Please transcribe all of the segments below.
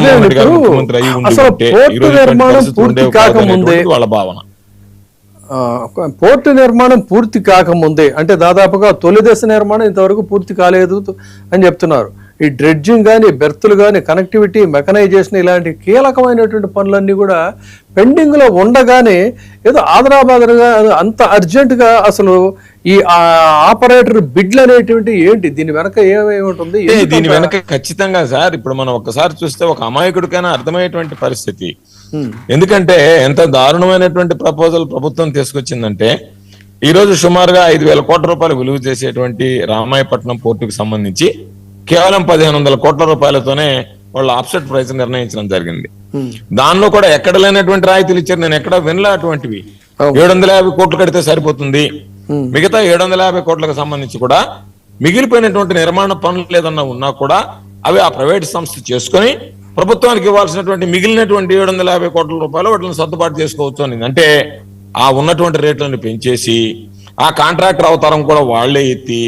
జగన్మోహన్ రెడ్డి గారు ముఖ్యమంత్రి అయ్యి ఉంటే ఈ రోజు ఉండేవి కాదనేటువంటి వాళ్ళ భావన. పోర్టు నిర్మాణం పూర్తి కాకముందే, అంటే దాదాపుగా తొలి దశ నిర్మాణం ఇంతవరకు పూర్తి కాలేదు అని చెప్తున్నారు. ఈ డ్రెడ్జింగ్ కానీ, బెర్తులు కానీ, కనెక్టివిటీ, మెకనైజేషన్, ఇలాంటి కీలకమైనటువంటి పనులన్నీ కూడా పెండింగ్లో ఉండగానే ఏదో ఆదరాబాదరగా అంత అర్జెంటుగా అసలు ఈ ఆపరేటర్ బిడ్లు అనేటువంటి ఏంటి, దీని వెనక ఏమేమింటుంది? దీని వెనక ఖచ్చితంగా సార్ ఇప్పుడు మనం ఒక్కసారి చూస్తే ఒక అమాయకుడికైనా అర్థమయ్యేటువంటి పరిస్థితి. ఎందుకంటే ఎంత దారుణమైనటువంటి ప్రపోజల్ ప్రభుత్వం తీసుకొచ్చిందంటే, ఈ రోజు సుమారుగా 5,000 కోట్ల రూపాయలు విలువ చేసేటువంటి రామాయపట్నం పోర్టుకు సంబంధించి కేవలం 1,500 కోట్ల రూపాయలతోనే వాళ్ళు ఆఫ్సెట్ ప్రైస్ నిర్ణయించడం జరిగింది. దానిలో కూడా ఎక్కడ లేనటువంటి రాయితీలు ఇచ్చారు. నేను ఎక్కడ వినలే అటువంటివి. 750 కోట్లు కడితే సరిపోతుంది, మిగతా 750 కోట్లకు సంబంధించి కూడా మిగిలిపోయినటువంటి నిర్మాణ పనులు ఏదన్నా ఉన్నా కూడా అవి ఆ ప్రైవేట్ సంస్థ చేసుకుని ప్రభుత్వానికి ఇవ్వాల్సినటువంటి మిగిలినటువంటి 750 కోట్ల రూపాయలు వాటిని సర్దుబాటు చేసుకోవచ్చు అని. అంటే ఆ ఉన్నటువంటి రేట్లను పెంచేసి ఆ కాంట్రాక్టర్ అవతారం కూడా వాళ్లే ఎత్తి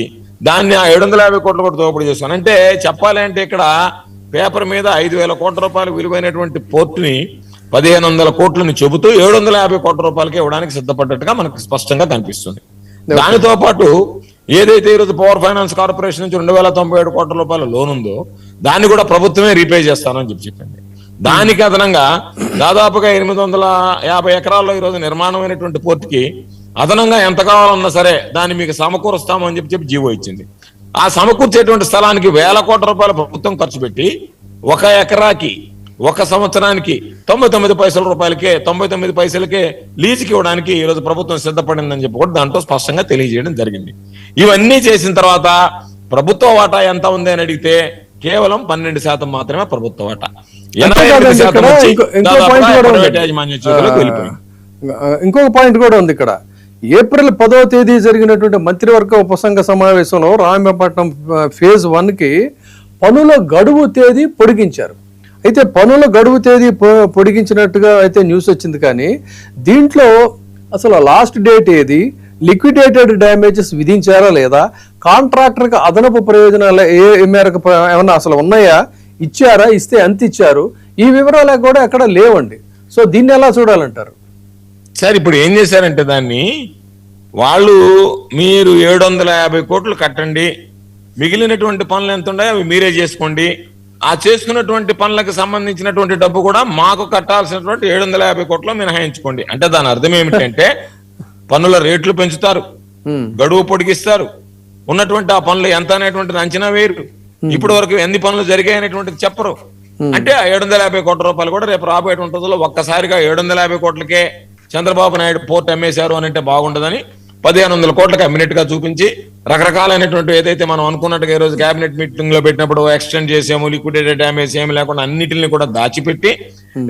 దాన్ని ఆ 750 కోట్ల కూడా దోపిడీ చేస్తాను. అంటే చెప్పాలి అంటే ఇక్కడ పేపర్ మీద 5,000 కోట్ల రూపాయలు విలువైనటువంటి పోర్టుని 1,500 కోట్లని చెబుతూ 750 కోట్ల రూపాయలకి ఇవ్వడానికి సిద్ధపడ్డట్టుగా మనకు స్పష్టంగా కనిపిస్తుంది. దానితో పాటు ఏదైతే ఈరోజు పవర్ ఫైనాన్స్ కార్పొరేషన్ నుంచి 2,097 కోట్ల రూపాయల లోన్ ఉందో దాన్ని కూడా ప్రభుత్వమే రీపే చేస్తానని చెప్పింది. దానికి అదనంగా దాదాపుగా 850 ఎకరాల్లో ఈరోజు నిర్మాణమైనటువంటి పోర్టుకి అదనంగా ఎంత కావాలన్నా సరే దాన్ని మీకు సమకూరుస్తామని చెప్పి జీవో ఇచ్చింది. ఆ సమకూర్చేటువంటి స్థలానికి 1,000 కోట్ల రూపాయల ప్రభుత్వం ఖర్చు పెట్టి 1 ఎకరాకి 1 సంవత్సరానికి 99 పైసలకే లీజుకి ఇవ్వడానికి ఈరోజు ప్రభుత్వం సిద్ధపడిందని చెప్పి కూడా దాంట్లో స్పష్టంగా తెలియజేయడం జరిగింది. ఇవన్నీ చేసిన తర్వాత ప్రభుత్వ వాటా ఎంత ఉంది అని అడిగితే కేవలం 12% మాత్రమే ప్రభుత్వ వాటా. ఇంకొక పాయింట్ కూడా ఉంది ఇక్కడ. ఏప్రిల్ 10వ తేదీ జరిగినటువంటి మంత్రివర్గ ఉపసంఘ సమావేశంలో రామాయపట్నం ఫేజ్ 1కి పనుల గడువు తేదీ పొడిగించారు. అయితే పనుల గడువు తేదీ పొడిగించినట్టుగా అయితే న్యూస్ వచ్చింది, కానీ దీంట్లో అసలు లాస్ట్ డేట్ ఏది, లిక్విడేటెడ్ డ్యామేజెస్ విధించారా లేదా, కాంట్రాక్టర్కి అదనపు ప్రయోజనాలు ఏ మేరకు ఏమన్నా అసలు ఉన్నాయా, ఇచ్చారా, ఇస్తే ఎంత ఇచ్చారు, ఈ వివరాలు కూడా ఎక్కడ లేవండి. సో దీన్ని ఎలా చూడాలంటారు? సార్ ఇప్పుడు ఏం చేశారంటే దాన్ని వాళ్ళు మీరు 750 కోట్లు కట్టండి, మిగిలినటువంటి పనులు ఎంత ఉన్నాయో అవి మీరే చేసుకోండి, ఆ చేసుకున్నటువంటి పనులకు సంబంధించినటువంటి డబ్బు కూడా మాకు కట్టాల్సినటువంటి 750 కోట్లు మినహాయించుకోండి. అంటే దాని అర్థం ఏమిటంటే పన్నుల రేట్లు పెంచుతారు, గడువు పొడిగిస్తారు, ఉన్నటువంటి ఆ పనులు ఎంత అనేటువంటిది అంచనా వేరు, ఇప్పటి వరకు ఎన్ని పనులు జరిగాయనేటువంటిది చెప్పరు. అంటే ఆ 750 కోట్ల రూపాయలు కూడా రేపు రాబోయేటువంటి రోజుల్లో ఒక్కసారిగా 750 కోట్లకే చంద్రబాబు నాయుడు పోర్ట్ అమ్మేశారు అని అంటే బాగుండదని 1,500 కోట్లకి అమ్మినట్టుగా చూపించి రకరకాలైనటువంటి ఏదైతే మనం అనుకున్నట్టుగా ఈ రోజు కేబినెట్ మీటింగ్ లో పెట్టినప్పుడు ఎక్స్టెండ్ చేసాము, లిక్విడేటెడ్ డ్యామేజ్ ఏమి లేకుండా అన్నిటిని కూడా దాచిపెట్టి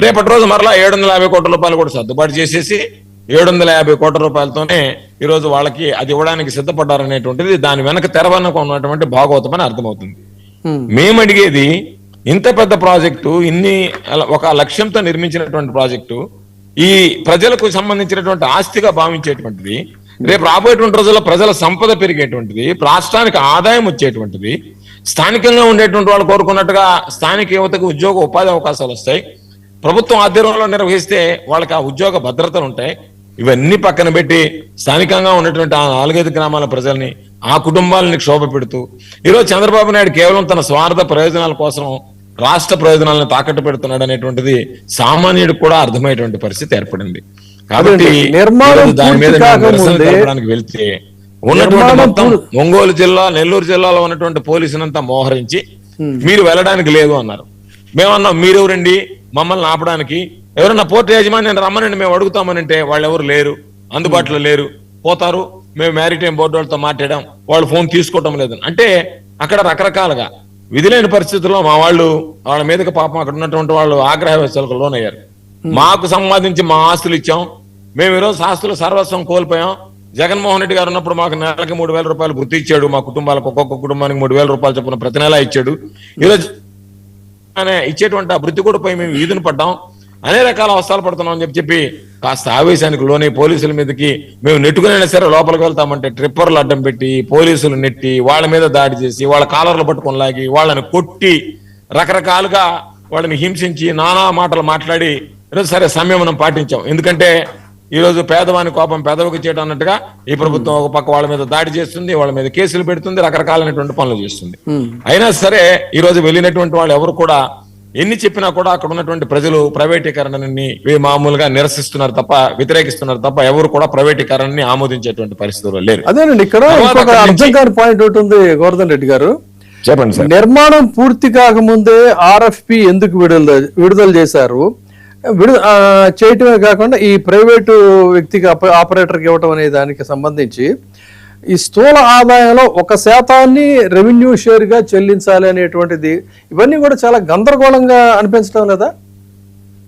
రేపటి రోజు మరలా 750 కోట్ల రూపాయలు కూడా సర్దుబాటు చేసేసి 750 కోట్ల రూపాయలతోనే ఈ రోజు వాళ్ళకి అది ఇవ్వడానికి సిద్ధపడ్డారనేటువంటిది దాని వెనక తెరవనకు ఉన్నటువంటి భాగవతం అని అర్థమవుతుంది. మేము అడిగేది ఇంత పెద్ద ప్రాజెక్టు, ఒక లక్ష్యంతో నిర్మించినటువంటి ప్రాజెక్టు, ఈ ప్రజలకు సంబంధించినటువంటి ఆస్తిగా భావించేటువంటిది, రేపు రాబోయేటువంటి రోజుల్లో ప్రజల సంపద పెరిగేటువంటిది, రాష్ట్రానికి ఆదాయం వచ్చేటువంటిది, స్థానికంగా ఉండేటువంటి వాళ్ళు కోరుకున్నట్టుగా స్థానిక యువతకు ఉద్యోగ ఉపాధి అవకాశాలు వస్తాయి, ప్రభుత్వం ఆధ్వర్యంలో నిర్వహిస్తే వాళ్ళకి ఆ ఉద్యోగ భద్రతలు ఉంటాయి. ఇవన్నీ పక్కన పెట్టి స్థానికంగా ఉన్నటువంటి ఆ 4-5 గ్రామాల ప్రజల్ని, ఆ కుటుంబాలని క్షోభ పెడుతూ ఈరోజు చంద్రబాబు నాయుడు కేవలం తన స్వార్థ ప్రయోజనాల కోసం రాష్ట్ర ప్రయోజనాలను తాకట్టు పెడుతున్నాడు అనేటువంటిది సామాన్యుడికి కూడా అర్థమయ్యేటువంటి పరిస్థితి ఏర్పడింది. కాబట్టి దాని మీద జరపడానికి వెళ్తే ఉన్నటువంటి మొత్తం ఒంగోలు జిల్లా, నెల్లూరు జిల్లాలో ఉన్నటువంటి పోలీసునంతా మోహరించి మీరు వెళ్ళడానికి లేదు అన్నారు. మేమన్నాం మీరెవరండి మమ్మల్ని ఆపడానికి, ఎవరన్నా పోర్టు యాజమాన్యాన్ని రమ్మనండి మేము అడుగుతామనంటే వాళ్ళు ఎవరు లేరు, అందుబాటులో లేరు, పోతారు, మేము మ్యారిటైమ్ బోర్డు వాళ్ళతో మాట్లాడాం, వాళ్ళు ఫోన్ తీసుకోవటం లేదు. అంటే అక్కడ రకరకాలుగా విధి లేని పరిస్థితుల్లో మా వాళ్ళ మీదకి పాపం అక్కడ ఉన్నటువంటి వాళ్ళు ఆగ్రహ వ్యవస్థలకు లోనయ్యారు. మాకు సంపాదించి మా ఆస్తులు ఇచ్చాం, మేము ఈరోజు ఆస్తులు సర్వస్వం కోల్పోయాం. జగన్మోహన్ రెడ్డి గారు ఉన్నప్పుడు మాకు నెలకి 3,000 రూపాయలు వృత్తి ఇచ్చాడు, మా కుటుంబాలకు ఒక్కొక్క కుటుంబానికి 3,000 రూపాయలు చొప్పున ప్రతి నెల ఇచ్చాడు. ఈరోజు ఇచ్చేటువంటి ఆ వృత్తి కూడా పోయి మేము ఈదును పడ్డాం, అనేక రకాల అవసరాలు పడుతున్నాం అని చెప్పి కాస్త ఆవేశానికి లోనే పోలీసుల మీదకి మేము నెట్టుకునైనా సరే లోపలికి వెళ్తామంటే ట్రిప్పర్లు అడ్డం పెట్టి పోలీసులు నెట్టి వాళ్ళ మీద దాడి చేసి వాళ్ళ కాలర్లు పట్టుకొని లాగి వాళ్ళని కొట్టి రకరకాలుగా వాళ్ళని హింసించి నానా మాటలు మాట్లాడి ఈరోజు సరే సంయమనం పాటించాం. ఎందుకంటే ఈరోజు పేదవాని కోపం పెదవికి చేయడం అన్నట్టుగా ఈ ప్రభుత్వం ఒక పక్క వాళ్ళ మీద దాడి చేస్తుంది, వాళ్ళ మీద కేసులు పెడుతుంది, రకరకాలైనటువంటి పనులు చేస్తుంది. అయినా సరే ఈ రోజు వెళ్ళినటువంటి వాళ్ళు ఎవరు కూడా ఎన్ని చెప్పినా కూడా అక్కడ ఉన్నటువంటి ప్రజలు ప్రైవేటీకరణని మామూలుగా నిరసిస్తున్నారు తప్ప, వ్యతిరేకిస్తున్నారు తప్ప ఎవరు కూడా ప్రైవేటీకరణని ఆమోదించేటువంటి పరిస్థితుల్లో లేరు. అదేనండి, ఇక్కడ ఇంకొక అర్థం కాని పాయింట్ ఒకటి ఉంది గోవర్ధన్ రెడ్డి గారు. చెప్పండి సార్. నిర్మాణం పూర్తి కాకముందే RFP ఎందుకు విడుదల చేశారు? చేయటమే కాకుండా ఈ ప్రైవేటు వ్యక్తికి ఆపరేటర్కి ఇవ్వటం అనే దానికి సంబంధించి ఈ స్థూల ఆదాయంలో 1% రెవెన్యూ షేర్ గా చెల్లించాలి అనేటువంటిది, ఇవన్నీ కూడా చాలా గందరగోళంగా అనిపించడం లేదా?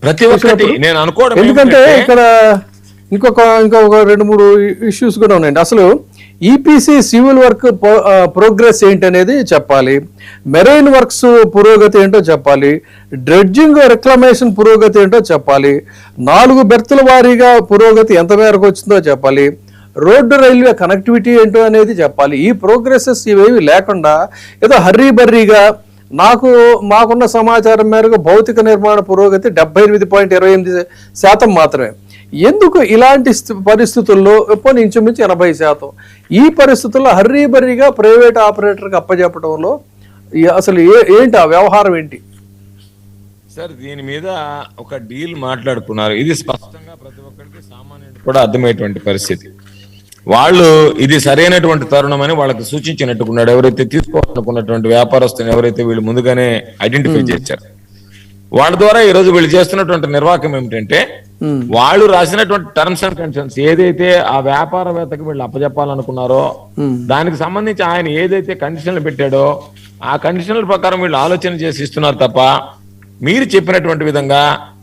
ప్రతి ఒక్కటి నేను అనుకోవడం, ఎందుకంటే ఇక్కడ ఇంకొక 2-3 ఇష్యూస్ కూడా ఉన్నాయండి. అసలు EPC సివిల్ వర్క్ ప్రోగ్రెస్ ఏంటి అనేది చెప్పాలి, మెరైన్ వర్క్స్ పురోగతి ఏంటో చెప్పాలి, డ్రెడ్జింగ్ రిక్లమేషన్ పురోగతి ఏంటో చెప్పాలి, 4 బెర్తుల వారీగా పురోగతి ఎంత మేరకు వచ్చిందో చెప్పాలి, రోడ్డు రైల్వే కనెక్టివిటీ ఏంటో అనేది చెప్పాలి. ఈ ప్రోగ్రెసెస్ ఇవేవి లేకుండా ఏదో హర్రీబర్రీగా మాకున్న సమాచారం మేరకు భౌతిక నిర్మాణ పురోగతి 78.28% మాత్రమే. ఎందుకు ఇలాంటి పరిస్థితుల్లో పోనీ ఇంచుమించు 80%, ఈ పరిస్థితుల్లో హర్రీబర్రీగా ప్రైవేట్ ఆపరేటర్కి అప్పచెప్పడంలో అసలు ఏంటి ఆ వ్యవహారం ఏంటి సార్? దీని మీద ఒక డీల్ మాట్లాడుకున్నారు. ఇది స్పష్టంగా ప్రతి ఒక్కరికి సామాన్యుడికి కూడా అర్థమయ్యేటువంటి పరిస్థితి. వాళ్ళు ఇది సరైనటువంటి తరుణం అని వాళ్ళకి సూచించినట్టుకున్నాడు. ఎవరైతే తీసుకోవాలనుకున్నటువంటి వ్యాపారస్తుని ఎవరైతే వీళ్ళు ముందుగానే ఐడెంటిఫై చేశారు, వాళ్ళ ద్వారా ఈ రోజు వీళ్ళు చేస్తున్నటువంటి నిర్వాహకం ఏమిటంటే, వాళ్ళు రాసినటువంటి టర్మ్స్ అండ్ కండిషన్స్ ఏదైతే ఆ వ్యాపారవేత్తకి వీళ్ళు అప్పచెప్పాలనుకున్నారో దానికి సంబంధించి ఆయన ఏదైతే కండిషన్లు పెట్టాడో ఆ కండిషన్ల ప్రకారం వీళ్ళు ఆలోచన చేసి ఇస్తున్నారు తప్ప, మీరు చెప్పినటువంటి విధంగా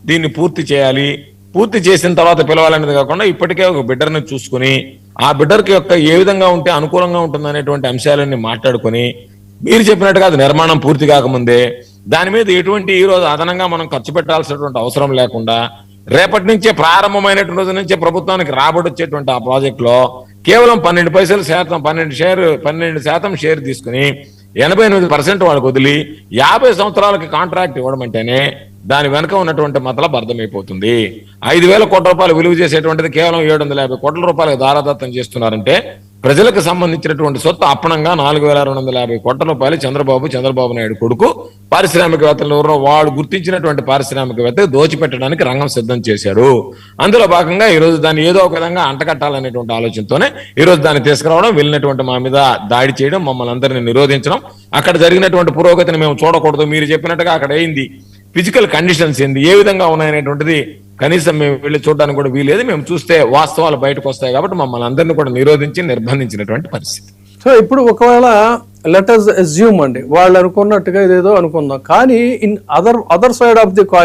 దీన్ని పూర్తి చేయాలి, పూర్తి చేసిన తర్వాత పిలవాలనేది కాకుండా ఇప్పటికే ఒక బిడ్డర్ని చూసుకుని ఆ బిడ్డర్కి యొక్క ఏ విధంగా ఉంటే అనుకూలంగా ఉంటుంది అనేటువంటి అంశాలన్నీ మాట్లాడుకుని మీరు చెప్పినట్టుగా అది నిర్మాణం పూర్తి కాకముందే దాని మీద ఎటువంటి ఈ రోజు అదనంగా మనం ఖర్చు పెట్టాల్సినటువంటి అవసరం లేకుండా రేపటి నుంచే ప్రారంభమైనటువంటి రోజు నుంచే ప్రభుత్వానికి రాబడి వచ్చేటువంటి ఆ ప్రాజెక్ట్ లో కేవలం 12% షేర్ తీసుకుని 88% వాళ్ళకి వదిలి 50 సంవత్సరాలకి కాంట్రాక్ట్ ఇవ్వడమంటేనే దాని వెనక ఉన్నటువంటి మతలబ్ అర్థమైపోతుంది. 5,000 కోట్ల రూపాయలు విలువ చేసేటువంటిది కేవలం 750 కోట్ల రూపాయలకు దారాదత్తం చేస్తున్నారంటే ప్రజలకు సంబంధించినటువంటి సొత్తు అప్పనంగా 4,250 కోట్ల రూపాయలు చంద్రబాబు నాయుడు కొడుకు పారిశ్రామికవేత్తలు ఎవరో వాడు గుర్తించినటువంటి పారిశ్రామికవేత్త దోచిపెట్టడానికి రంగం సిద్ధం చేశారు. అందులో భాగంగా ఈ రోజు దాన్ని ఏదో ఒక విధంగా అంటకట్టాలనేటువంటి ఆలోచనతోనే ఈ రోజు దాన్ని తీసుకురావడం, వెళ్ళినటువంటి మా మీద దాడి చేయడం, మమ్మల్ని అందరినీ నిరోధించడం, అక్కడ జరిగినటువంటి పురోగతిని మేము చూడకూడదు, మీరు చెప్పినట్టుగా అక్కడ అయింది ఫిజికల్ కండిషన్స్ ఏంది ఏ విధంగా ఉన్నాయనేటువంటిది కనీసం మేము వెళ్ళి చూడడానికి కూడా వీలేదు. మేము చూస్తే వాస్తవాలు బయటకు వస్తాయి కాబట్టి మమ్మల్ని అందరినీ కూడా నిరోధించి నిర్బంధించినటువంటి పరిస్థితి. సో ఇప్పుడు ఒకవేళ లెట్ us assume అండి, వాళ్ళు అనుకున్నట్టుగా ఇదేదో అనుకుందాం, కానీ in other side of the coin